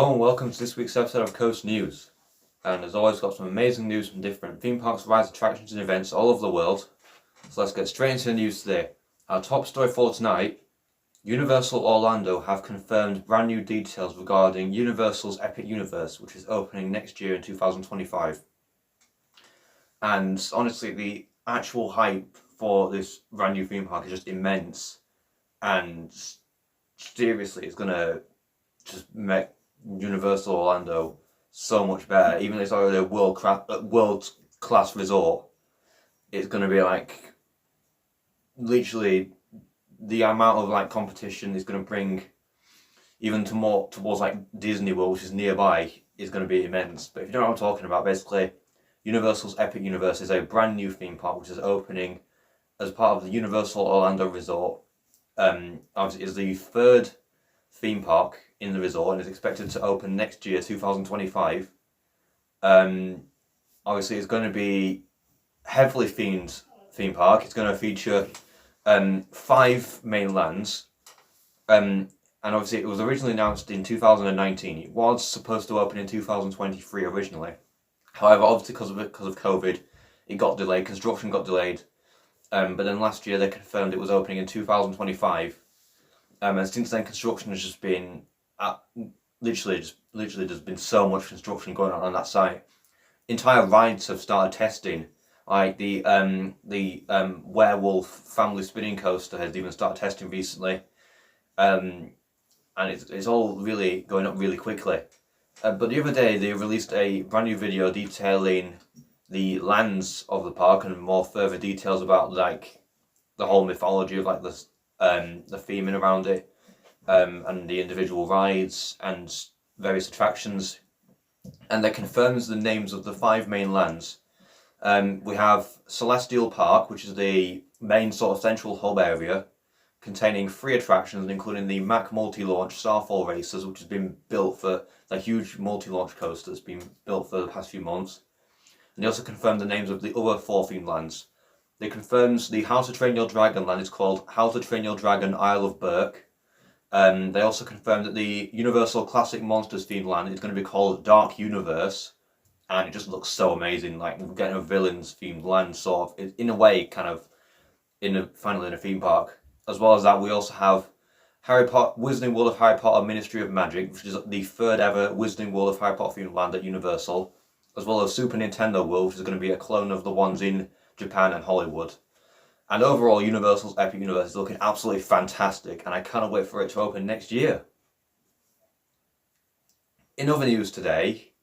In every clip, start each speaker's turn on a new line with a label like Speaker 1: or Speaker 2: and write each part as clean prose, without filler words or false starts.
Speaker 1: Hello and welcome to this week's episode of Coast News. And as always, got some amazing news from different theme parks, rides, attractions and events all over the world. So let's get straight into the news today. Our top story for tonight, Universal Orlando have confirmed brand new details regarding Universal's Epic Universe, which is opening next year in 2025. And honestly, the actual hype for this brand new theme park is just immense. And seriously, it's going to just make Universal Orlando so much better. Even though it's already a world class resort, it's going to be like literally the amount of competition is going to bring even to more towards Disney World, which is nearby, is going to be immense. But if you don't know what I'm talking about, basically Universal's Epic Universe is a brand new theme park which is opening as part of the Universal Orlando Resort. Obviously, it's the third theme park in the resort and is expected to open next year, 2025. Obviously, it's going to be heavily themed theme park. It's going to feature 5 main lands. And obviously, it was originally announced in 2019. It was supposed to open in 2023 originally. However, obviously because of COVID, it got delayed. Construction got delayed. But then last year they confirmed it was opening in 2025. And since then, construction has just been literally there's been so much construction going on that site. Entire rides have started testing. Like the werewolf family spinning coaster has even started testing recently. And it's all really going up really quickly. But the other day they released a brand new video detailing the lands of the park and more further details about the whole mythology of the theming around it, and the individual rides and various attractions. And that confirms the names of the 5 main lands. We have Celestial Park, which is the main sort of central hub area, containing 3 attractions, including the Mack multi-launch Starfall Racers, which has been built for the huge multi-launch coaster that's been built for the past few months. And they also confirmed the names of the other 4 themed lands. They confirmed the How to Train Your Dragon land is called How to Train Your Dragon Isle of Berk. They also confirmed that the Universal Classic Monsters themed land is going to be called Dark Universe. And it just looks so amazing, we're getting a villains themed land, sort of, in a way, kind of, finally in a theme park. As well as that, we also have Wizarding World of Harry Potter Ministry of Magic, which is the 3rd ever Wizarding World of Harry Potter themed land at Universal. As well as Super Nintendo World, which is going to be a clone of the ones in Japan and Hollywood. And overall, Universal's Epic Universe is looking absolutely fantastic, and I cannot wait for it to open next year. In other news today,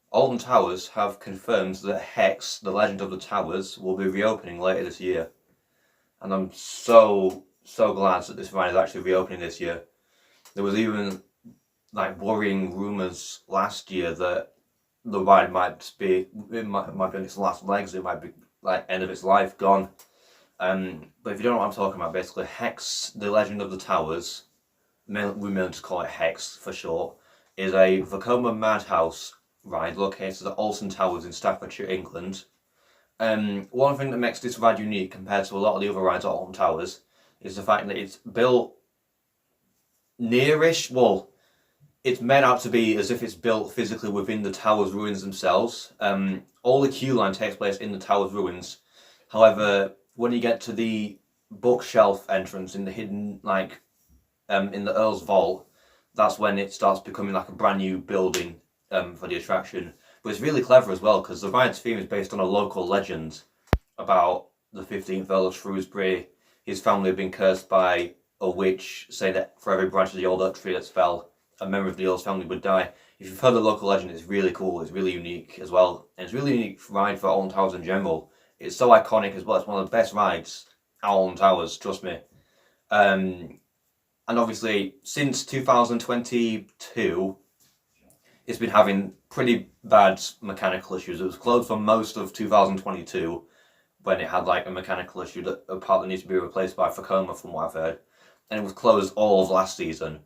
Speaker 1: Alton Towers have confirmed that Hex, the Legend of the Towers, will be reopening later this year. And I'm so glad that this ride is actually reopening this year. There was even worrying rumours last year that the ride might be on its last legs. It might be end of its life, gone. But if you don't know what I'm talking about, basically Hex, the Legend of the Towers, we may just call it Hex for short, is a Vekoma Madhouse ride located at Alton Towers in Staffordshire, England. One thing that makes this ride unique compared to a lot of the other rides at Alton Towers is the fact that it's built nearish. Well, it's made out to be as if it's built physically within the tower's ruins themselves. All the queue line takes place in the tower's ruins. However, when you get to the bookshelf entrance in the hidden, in the Earl's Vault, that's when it starts becoming a brand new building for the attraction. But it's really clever as well, because the ride's theme is based on a local legend about the 15th Earl of Shrewsbury. His family had been cursed by a witch, saying that for every branch of the old oak tree that fell, a member of the Earl's family would die. If you've heard the local legend, it's really cool, it's really unique as well. And it's a really unique ride for Alton Towers in general. It's so iconic as well, it's one of the best rides at Alton Towers, trust me. And obviously, since 2022, it's been having pretty bad mechanical issues. It was closed for most of 2022 when it had a mechanical issue that a part that needs to be replaced by Vekoma, from what I've heard. And it was closed all of last season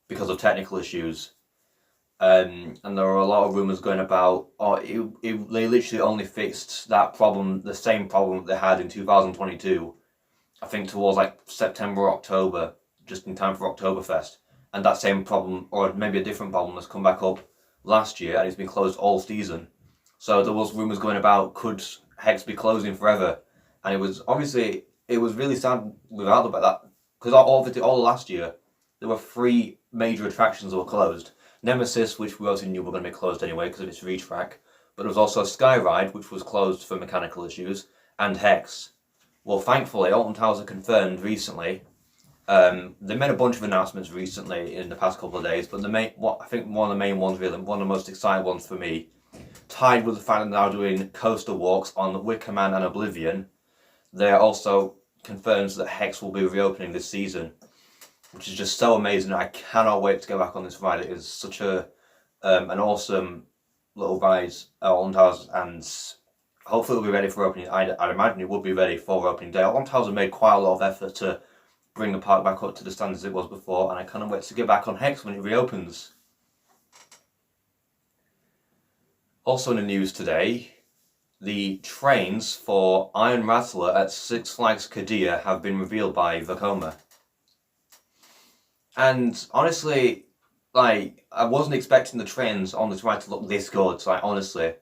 Speaker 1: because of technical issues. And there were a lot of rumours going about, they literally only fixed that problem, the same problem they had in 2022, I think towards September or October, just in time for Oktoberfest. and that same problem, or maybe a different problem, has come back up last year and it's been closed all season. So there was rumours going about, could Hex be closing forever? And it was really sad without that, because all last year there were 3 major attractions that were closed. Nemesis, which we also knew were going to be closed anyway because of its retrack, but there was also Skyride, which was closed for mechanical issues, and Hex. Well, thankfully, Alton Towers are confirmed recently. They made a bunch of announcements recently in the past couple of days, but I think one of the main ones, really, one of the most exciting ones for me, tied with the fact that they're now doing coaster walks on Vekoma and Oblivion, they're also confirmed that Hex will be reopening this season, which is just so amazing. I cannot wait to get back on this ride. It is such an awesome little ride at Alton Towers, and hopefully it'll be ready for opening. I'd imagine it would be ready for opening day. Alton Towers have made quite a lot of effort to bring the park back up to the standards it was before, and I cannot wait to get back on Hex when it reopens. Also in the news today, the trains for Iron Rattler at Six Flags Qiddiya have been revealed by Vekoma. And honestly, I wasn't expecting the trains on this ride to look this good, honestly.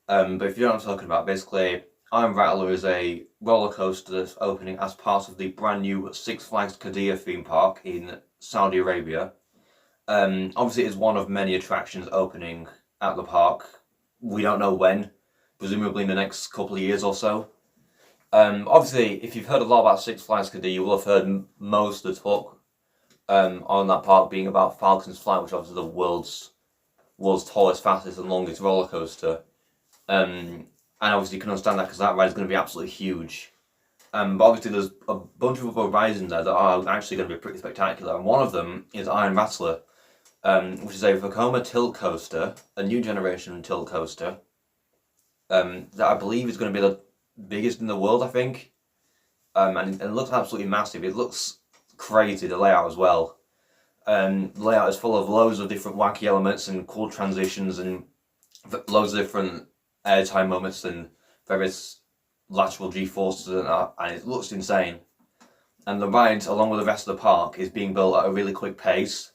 Speaker 1: But if you don't know what I'm talking about, basically, Iron Rattler is a roller coaster that's opening as part of the brand new Six Flags Qiddiya theme park in Saudi Arabia. Obviously, it's one of many attractions opening at the park. We don't know when, presumably in the next couple of years or so. Obviously, if you've heard a lot about Six Flags Qiddiya, you will have heard most of the talk on that park being about Falcon's Flight, which is obviously the world's tallest, fastest, and longest roller coaster. And obviously you can understand that because that ride is going to be absolutely huge. But obviously there's a bunch of other rides in there that are actually going to be pretty spectacular. And one of them is Iron Rattler, which is a Vekoma tilt coaster, a new generation tilt coaster, that I believe is going to be the biggest in the world, I think. And it looks absolutely massive. It looks crazy, the layout as well. The layout is full of loads of different wacky elements and cool transitions and loads of different airtime moments and various lateral G-forces and that, and it looks insane. And the ride, along with the rest of the park, is being built at a really quick pace.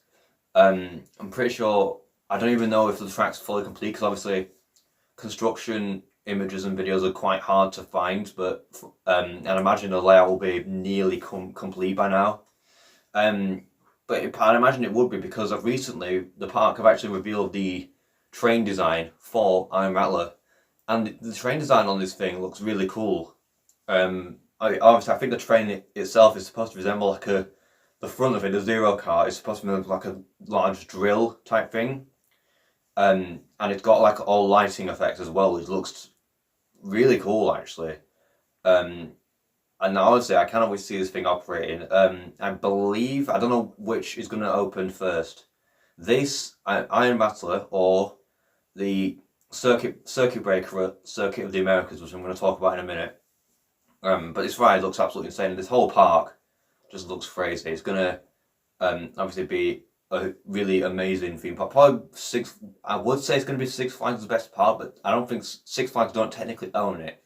Speaker 1: I'm pretty sure, I don't even know if the track's fully complete, because obviously construction images and videos are quite hard to find, but and I imagine the layout will be nearly complete by now. But I imagine it would be because of recently the park have actually revealed the train design for Iron Rattler, and the train design on this thing looks really cool. Obviously, I think the train itself is supposed to resemble the front of it, the Zero car, is supposed to be like a large drill type thing, and it's got all lighting effects as well, which looks really cool actually. And honestly, I cannot wait to see this thing operating. I believe, I don't know which is going to open first. This, Iron Rattler, or the Circuit Breaker, Circuit of the Americas, which I'm going to talk about in a minute. But this ride looks absolutely insane. This whole park just looks crazy. It's going to obviously be a really amazing theme park. Probably I would say it's going to be Six Flags' best park, but I don't think Six Flags don't technically own it.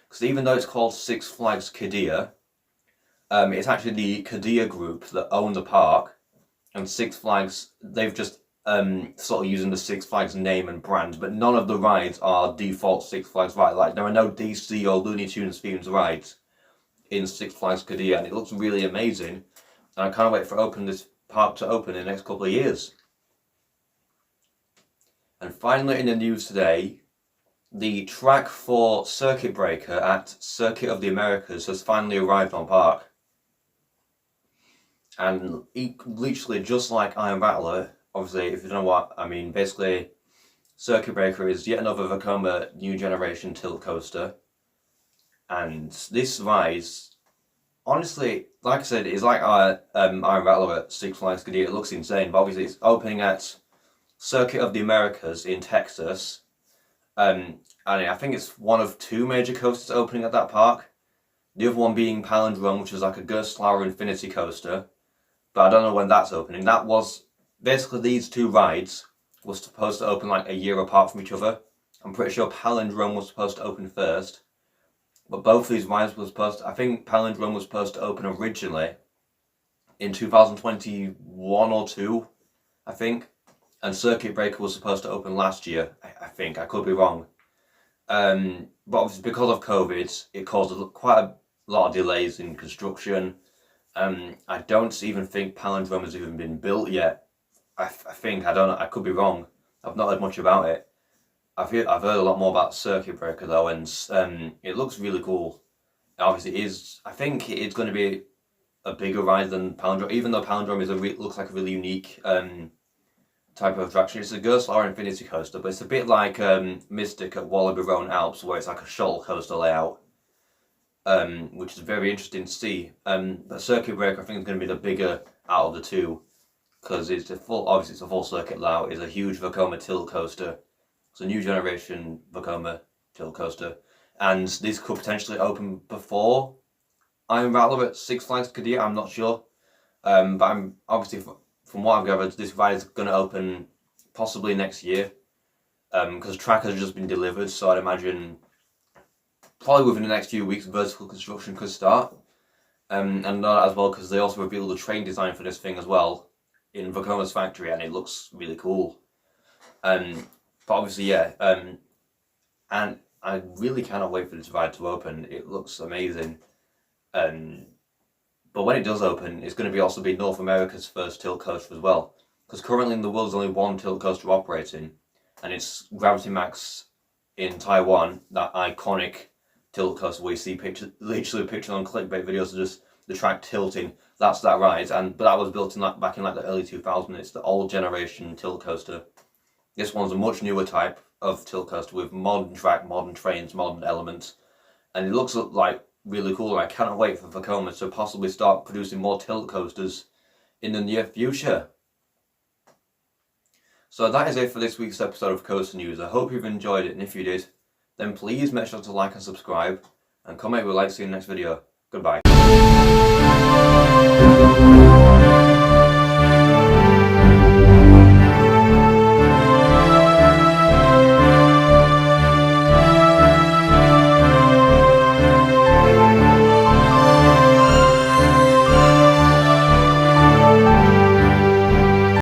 Speaker 1: Because even though it's called Six Flags Qiddiya, it's actually the Qiddiya group that own the park, and Six Flags, they've just sort of using the Six Flags name and brand, but none of the rides are default Six Flags rides. There are no DC or Looney Tunes themed rides in Six Flags Qiddiya, and it looks really amazing, and I can't wait for this park to open in the next couple of years. And finally in the news today, the track for Circuit Breaker at Circuit of the Americas has finally arrived on park. And literally just like Iron Rattler, obviously if you don't know what I mean, basically Circuit Breaker is yet another Vekoma new generation tilt coaster. And this ride, honestly, like I said, it's like Iron Rattler at Six Flags Qiddiya. It looks insane, but obviously it's opening at Circuit of the Americas in Texas. And I think it's one of 2 major coasters opening at that park. The other one being Palindrome, which is like a Gerstlauer Infinity coaster. But I don't know when that's opening. That was, basically these 2 rides were supposed to open a year apart from each other. I'm pretty sure Palindrome was supposed to open first. But both these rides were supposed to, I think Palindrome was supposed to open originally in 2021 or 2. I think. And Circuit Breaker was supposed to open last year, I think. I could be wrong. But obviously because of COVID, it caused quite a lot of delays in construction. I don't even think Palindrome has even been built yet. I think, I don't know, I could be wrong. I've not heard much about it. I've heard a lot more about Circuit Breaker though, and it looks really cool. Obviously, I think it's going to be a bigger ride than Palindrome, even though Palindrome looks like a really unique type of attraction. It's a Ghost Lore Infinity Coaster, but it's a bit like Mystic at Wallaby Roan Alps, where it's like a shuttle coaster layout, which is very interesting to see. But Circuit Breaker, I think, is going to be the bigger out of the two, because it's obviously it's a full circuit layout. It's a huge Vekoma tilt coaster. It's a new generation Vekoma tilt coaster, and this could potentially open before Iron Rattler at Six Flags Qiddiya. I'm not sure, but I'm obviously, from what I've gathered, this ride is going to open possibly next year, because track has just been delivered, so I'd imagine probably within the next few weeks vertical construction could start. And not as well, because they also revealed the train design for this thing as well in Vekoma's factory, and it looks really cool. But obviously, yeah, and I really cannot wait for this ride to open. It looks amazing. But when it does open, it's going to also be North America's first tilt coaster as well. Because currently in the world, there's only one tilt coaster operating, and it's Gravity Max in Taiwan, that iconic tilt coaster where you see literally pictures on clickbait videos of just the track tilting. That's that ride, but that was built back in like the early 2000s. It's the old generation tilt coaster. This one's a much newer type of tilt coaster with modern track, modern trains, modern elements, and it looks like really cool. And I cannot wait for Vekoma to possibly start producing more tilt coasters in the near future. So that is it for this week's episode of Coaster News. I hope you've enjoyed it, and if you did, then please make sure to like and subscribe, and comment. We'd like to see you in the next video. Goodbye.